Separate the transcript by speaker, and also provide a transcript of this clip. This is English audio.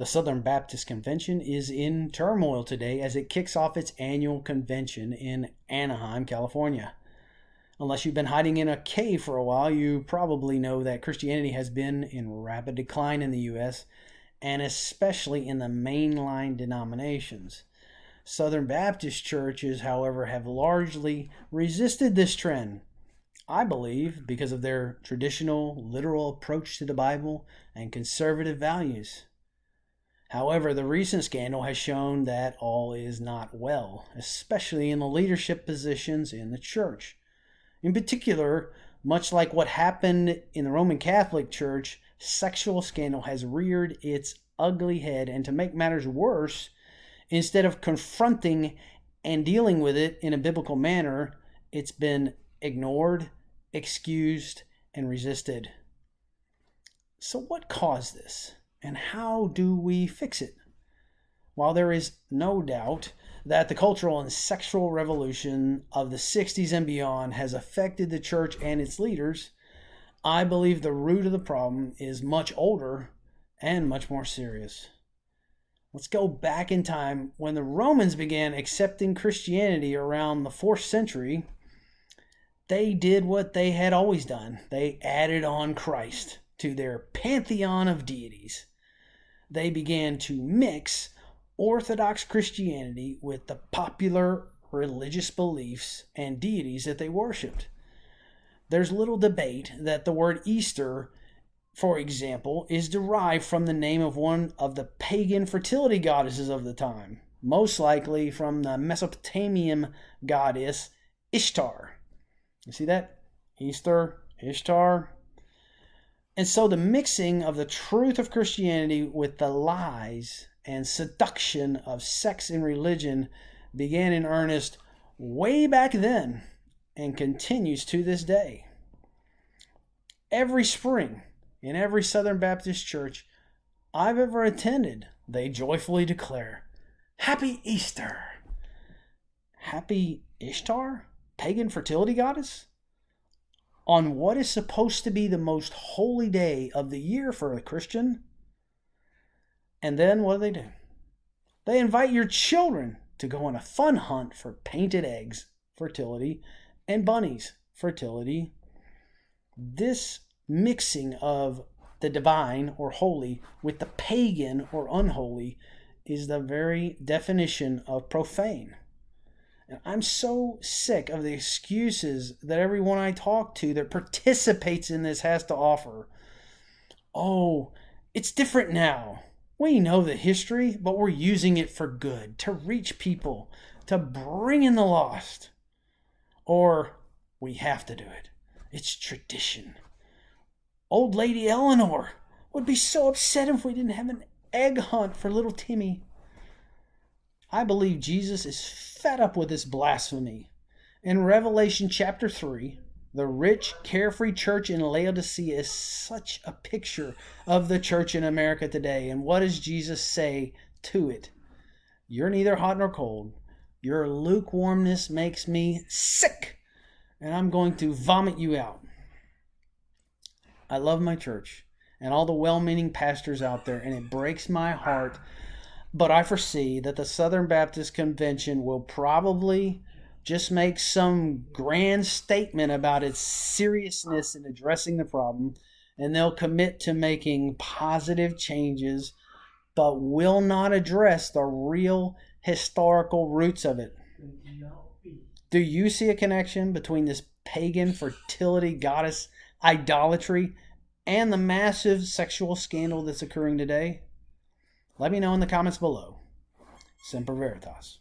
Speaker 1: The Southern Baptist Convention is in turmoil today as it kicks off its annual convention in Anaheim, California. Unless you've been hiding in a cave for a while, you probably know that Christianity has been in rapid decline in the U.S., and especially in the mainline denominations. Southern Baptist churches, however, have largely resisted this trend. I believe because of their traditional, literal approach to the Bible and conservative values. However, the recent scandal has shown that all is not well, especially in the leadership positions in the church. In particular, much like what happened in the Roman Catholic Church, sexual scandal has reared its ugly head, and to make matters worse, instead of confronting and dealing with it in a biblical manner, it's been ignored, excused, and resisted. So what caused this? And how do we fix it? While there is no doubt that the cultural and sexual revolution of the 60s and beyond has affected the church and its leaders, I believe the root of the problem is much older and much more serious. Let's go back in time. When the Romans began accepting Christianity around the 4th century, they did what they had always done. They added on Christ to their pantheon of deities. They began to mix Orthodox Christianity with the popular religious beliefs and deities that they worshipped. There's little debate that the word Easter, for example, is derived from the name of one of the pagan fertility goddesses of the time, most likely from the Mesopotamian goddess Ishtar. You see that? Easter, Ishtar. And so the mixing of the truth of Christianity with the lies and seduction of sex and religion began in earnest way back then and continues to this day. Every spring, in every Southern Baptist church I've ever attended, they joyfully declare, "Happy Easter!" Happy Ishtar? Pagan fertility goddess? On what is supposed to be the most holy day of the year for a Christian? And then what do? They invite your children to go on a fun hunt for painted eggs, fertility, and bunnies, fertility. This mixing of the divine or holy with the pagan or unholy is the very definition of profane. And I'm so sick of the excuses that everyone I talk to that participates in this has to offer. Oh, it's different now. We know the history, but we're using it for good, to reach people, to bring in the lost. Or we have to do it. It's tradition. Old Lady Eleanor would be so upset if we didn't have an egg hunt for little Timmy. I believe Jesus is fed up with this blasphemy. In Revelation chapter 3, the rich, carefree church in Laodicea is such a picture of the church in America today. And what does Jesus say to it? You're neither hot nor cold. Your lukewarmness makes me sick, and I'm going to vomit you out. I love my church and all the well-meaning pastors out there, and it breaks my heart. But I foresee that the Southern Baptist Convention will probably just make some grand statement about its seriousness in addressing the problem, and they'll commit to making positive changes, but will not address the real historical roots of it. Do you see a connection between this pagan fertility goddess idolatry and the massive sexual scandal that's occurring today? Let me know in the comments below. Semper Veritas.